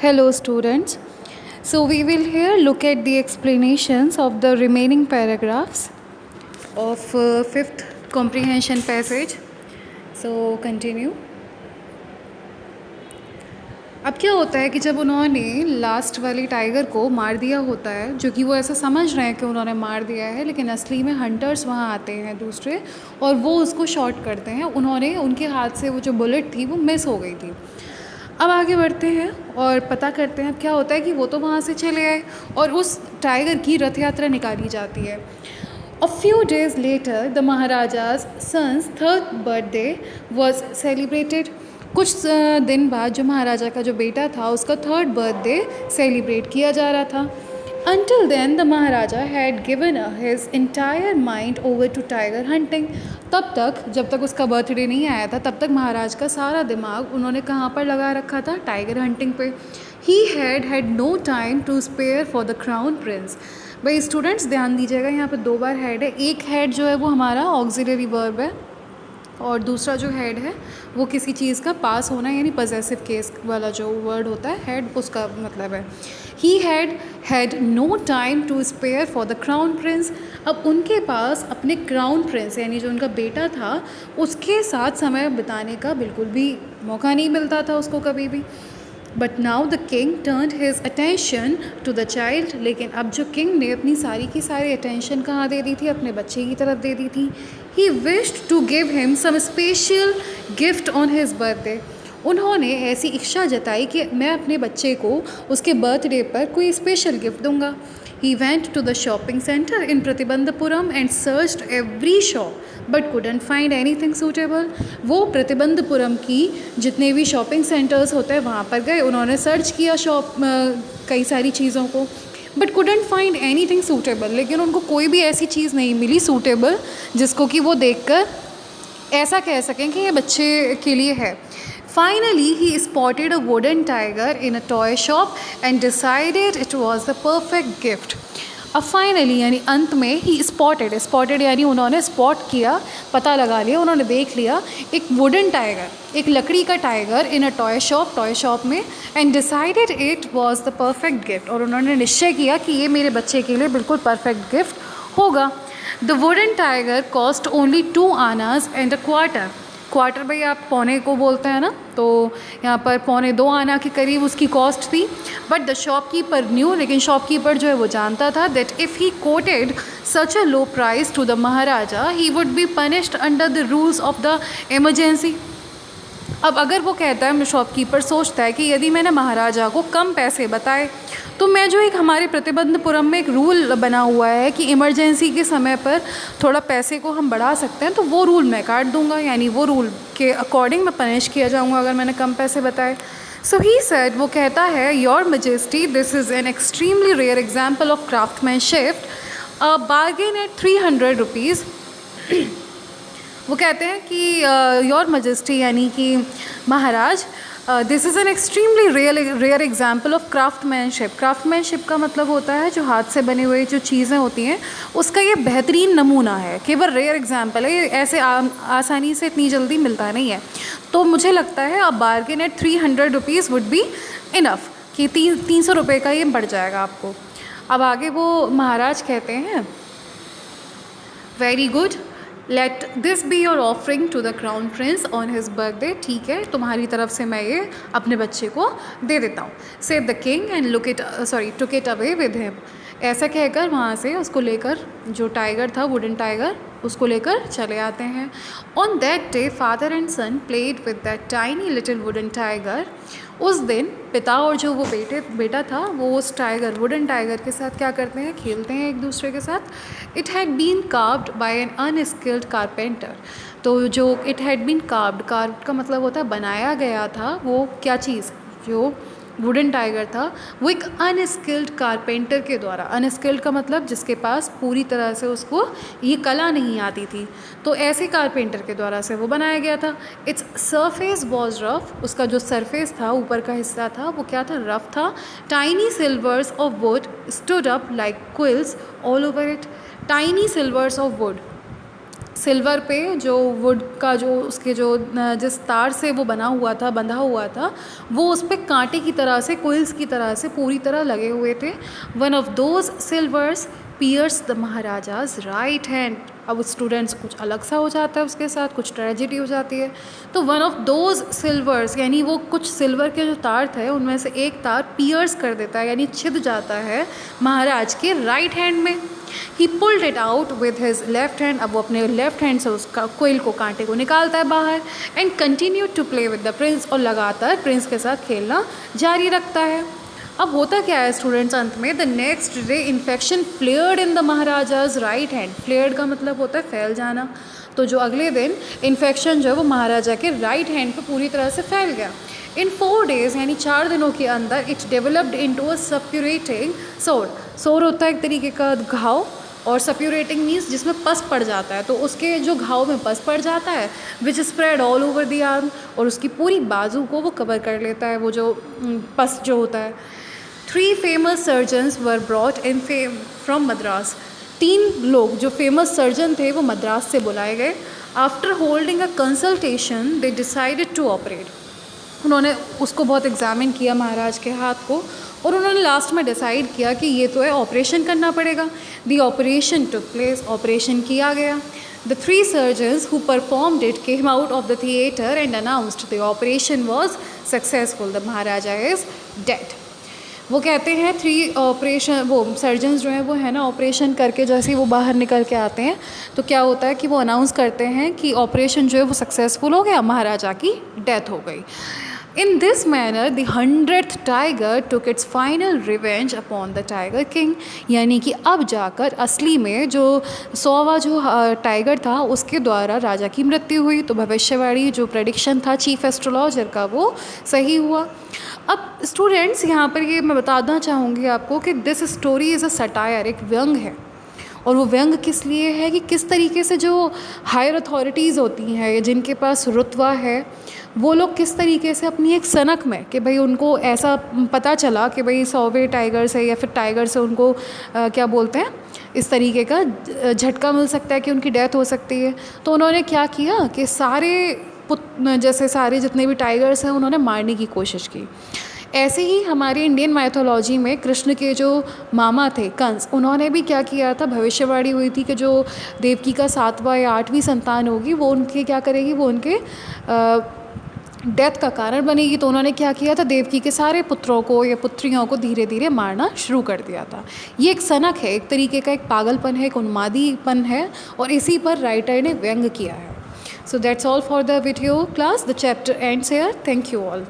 Hello, students. So, we will here look at the explanations of the remaining paragraphs of fifth comprehension passage. So, continue. अब क्या होता है कि जब उन्होंने लास्ट वाली टाइगर को मार दिया होता है, जो कि वो ऐसा समझ रहे हैं कि उन्होंने मार दिया है, लेकिन असली में हंटर्स वहाँ आते हैं दूसरे और वो उसको शॉट करते हैं। उनके हाथ से वो जो बुलेट थी वो मिस हो गई थी। अब आगे बढ़ते हैं और पता करते हैं अब क्या होता है कि वो तो वहाँ से चले आए और उस टाइगर की रथ यात्रा निकाली जाती है। A few days later, the Maharaja's son's third birthday was celebrated. कुछ दिन बाद जो महाराजा का जो बेटा था उसका थर्ड बर्थडे सेलिब्रेट किया जा रहा था। Until then, the Maharaja had given his entire mind over to tiger hunting. तब तक जब तक उसका बर्थडे नहीं आया था तब तक महाराज का सारा दिमाग उन्होंने कहाँ पर लगा रखा था? टाइगर हंटिंग पे। He had no time to spare for the crown prince. भाई स्टूडेंट्स ध्यान दीजिएगा, यहाँ पे दो बार हेड है। एक हेड जो है वो हमारा ऑक्सिलरी वर्ब है और दूसरा जो हेड है वो किसी चीज़ का पास होना यानी पजेसिव केस वाला जो वर्ड होता है हेड, उसका मतलब है। He had no time to spare for the crown prince. अब उनके पास अपने क्राउन प्रिंस यानी जो उनका बेटा था उसके साथ समय बिताने का बिल्कुल भी मौका नहीं मिलता था उसको कभी भी। But now the king turned his attention to the child. लेकिन अब जो किंग ने अपनी सारी की सारी अटेंशन कहाँ दे दी थी? अपने बच्चे की तरफ दे दी थी। He wished to give him some special gift on his birthday. उन्होंने ऐसी इच्छा जताई कि मैं अपने बच्चे को उसके बर्थडे पर कोई स्पेशल गिफ्ट दूंगा। He went to the shopping center in Pratibandapuram and searched every shop but couldn't find anything suitable. वो प्रतिबंधपुरम की जितने भी शॉपिंग सेंटर्स होते हैं वहाँ पर गए, उन्होंने सर्च किया कई सारी चीज़ों को, but couldn't find anything suitable. लेकिन उनको कोई भी ऐसी चीज़ नहीं मिली सूटेबल जिसको कि वो देखकर ऐसा कह सकें कि ये बच्चे के लिए है। Finally, he spotted a wooden tiger in a toy shop and decided it was the perfect gift. अब फाइनली यानी अंत में ही स्पॉटेड यानी उन्होंने स्पॉट किया, पता लगा लिया, उन्होंने देख लिया एक वुडन टाइगर, एक लकड़ी का tiger in a toy shop में, and decided it was the perfect gift. और उन्होंने निश्चय किया कि ये मेरे बच्चे के लिए बिल्कुल परफेक्ट गिफ्ट होगा। The wooden tiger cost only 2 आनाज एंड अ क्वार्टर भाई आप पौने को बोलते हैं ना, तो यहाँ पर 2.25 आना के करीब उसकी कॉस्ट थी। बट द शॉपकीपर न्यू, लेकिन शॉपकीपर जो है वो जानता था that if he quoted such a low price to the Maharaja he would be punished under the rules of the emergency. अब अगर वो कहता है, शॉपकीपर सोचता है कि यदि मैंने महाराजा को कम पैसे बताए तो मैं जो एक हमारे प्रतिबंधपुरम में एक रूल बना हुआ है कि इमरजेंसी के समय पर थोड़ा पैसे को हम बढ़ा सकते हैं, तो वो रूल मैं काट दूंगा, यानी वो रूल के अकॉर्डिंग मैं पनिश किया जाऊंगा अगर मैंने कम पैसे बताए। सो ही सेड, वो कहता है, your majesty this is an extremely rare example of craftsmanship, a bargain at 300 rupees. वो कहते हैं कि योर मैजेस्टी यानी कि महाराज, this is an extremely rare example of craftsmanship का मतलब होता है जो हाथ से बने हुए जो चीज़ें होती हैं उसका ये बेहतरीन नमूना है, केवल रेयर एग्जाम्पल है, ये ऐसे आसानी से इतनी जल्दी मिलता नहीं है। तो मुझे लगता है अब bargain at 300 rupees would be enough, कि 300 रुपये का ये बढ़ जाएगा आपको। अब आगे वो महाराज कहते हैं, very good, let this be your offering to the crown prince on his birthday. ठीक है, तुम्हारी तरफ से मैं ये अपने बच्चे को दे देता हूँ। Said the king and took it away with him. ऐसा कहकर वहाँ से उसको लेकर, जो टाइगर था वुडन टाइगर, उसको लेकर चले आते हैं। On that day father and son played with that tiny little wooden tiger. उस दिन पिता और जो वो बेटा था वो उस वुडन टाइगर के साथ क्या करते हैं? खेलते हैं एक दूसरे के साथ। It had been carved by an unskilled carpenter. तो जो इट हैड बीन कार्व्ड का मतलब होता है बनाया गया था, वो क्या चीज़, जो वुडन टाइगर था वो एक अनस्किल्ड कारपेंटर के द्वारा, अनस्किल्ड का मतलब जिसके पास पूरी तरह से उसको ये कला नहीं आती थी, तो ऐसे कारपेंटर के द्वारा से वो बनाया गया था। इट्स सरफेस वॉज रफ, उसका जो सरफेस था, ऊपर का हिस्सा था, वो क्या था? रफ था। Tiny silvers of would stood up like quills all over it. Tiny silvers of would, silver पे जो वुड का जो उसके जो जिस तार से वो बना हुआ था, बंधा हुआ था, वो उस पे कांटे की तरह से, कोइल्स की तरह से पूरी तरह लगे हुए थे। One of those silvers pierce the maharaja's right hand. अब स्टूडेंट्स कुछ अलग सा हो जाता है, उसके साथ कुछ ट्रेजिडी हो जाती है। तो वन ऑफ दोज सिल्वर्स यानी वो कुछ सिल्वर के जो तार थे उनमें से एक तार पियर्स कर देता है यानी छिद जाता है महाराज के राइट हैंड में। ही pulled it out with his left hand. अब वो अपने लेफ्ट हैंड से उसका कोयल को, कांटे को निकालता है बाहर। And continue to play with the prince, और लगातार प्रिंस के साथ खेलना जारी रखता है। अब होता क्या है स्टूडेंट्स, अंत में the next day infection flared in the maharaja's right hand. Flared का मतलब होता है फैल जाना। तो जो अगले दिन इन्फेक्शन जो है वो महाराजा के राइट हैंड पे पूरी तरह से फैल गया। इन 4 days यानी 4 दिनों के अंदर इट डेवलप्ड इनटू अ सप्यूरेटिंग सोर। सोर होता है एक तरीके का घाव, और सप्यूरेटिंग मीन्स जिसमें पस पड़ जाता है। तो उसके जो घाव में पस पड़ जाता है which spread all over the arm, और उसकी पूरी बाजू को वो कवर कर लेता है, वो जो पस जो होता है। 3 famous surgeons were brought in from Madras. 3 लोग जो फेमस सर्जन थे वो मद्रास से बुलाए गए। After holding a consultation they decided to operate. उन्होंने उसको बहुत एग्जामिन किया महाराज के हाथ को, और उन्होंने लास्ट में डिसाइड किया कि ये तो है, ऑपरेशन करना पड़ेगा। The operation took place, operation किया गया। The 3 surgeons who performed it came out of the theatre and announced the operation was successful. The Maharaja is dead. वो कहते हैं 3 ऑपरेशन, वो सर्जन्स जो हैं वो है ना, ऑपरेशन करके जैसे ही वो बाहर निकल के आते हैं तो क्या होता है कि वो अनाउंस करते हैं कि ऑपरेशन जो है वो सक्सेसफुल हो गया, महाराजा की डेथ हो गई। In this manner, the 100th tiger took its final revenge upon the tiger king। यानी कि अब जाकर असली में जो 100वां जो टाइगर था उसके द्वारा राजा की मृत्यु हुई। तो भविष्यवाणी जो प्रेडिक्शन था चीफ एस्ट्रोलॉजर का वो सही हुआ। अब स्टूडेंट्स यहाँ पर ये मैं बताना चाहूँगी आपको कि this story is a satire, एक व्यंग है। और वो व्यंग किस लिए है कि किस तरीके से जो हायर अथॉरिटीज़ होती हैं, जिनके पास रुतबा है, वो लोग किस तरीके से अपनी एक सनक में कि भाई उनको ऐसा पता चला कि भाई 100वें टाइगर से या फिर टाइगर से उनको क्या बोलते हैं, इस तरीके का झटका मिल सकता है कि उनकी डेथ हो सकती है। तो उन्होंने क्या किया कि जैसे सारे जितने भी टाइगर्स हैं उन्होंने मारने की कोशिश की। ऐसे ही हमारी इंडियन माइथोलॉजी में कृष्ण के जो मामा थे कंस, उन्होंने भी क्या किया था, भविष्यवाणी हुई थी कि जो देवकी का 7वां या 8वीं संतान होगी वो उनके क्या करेगी, वो उनके डेथ का कारण बनेगी। तो उन्होंने क्या किया था, देवकी के सारे पुत्रों को या पुत्रियों को धीरे धीरे मारना शुरू कर दिया था। ये एक सनक है, एक तरीके का एक पागलपन है, एक उन्मादीपन है, और इसी पर राइटर ने व्यंग किया है। So that's all for the video class. The chapter ends here. Thank you all.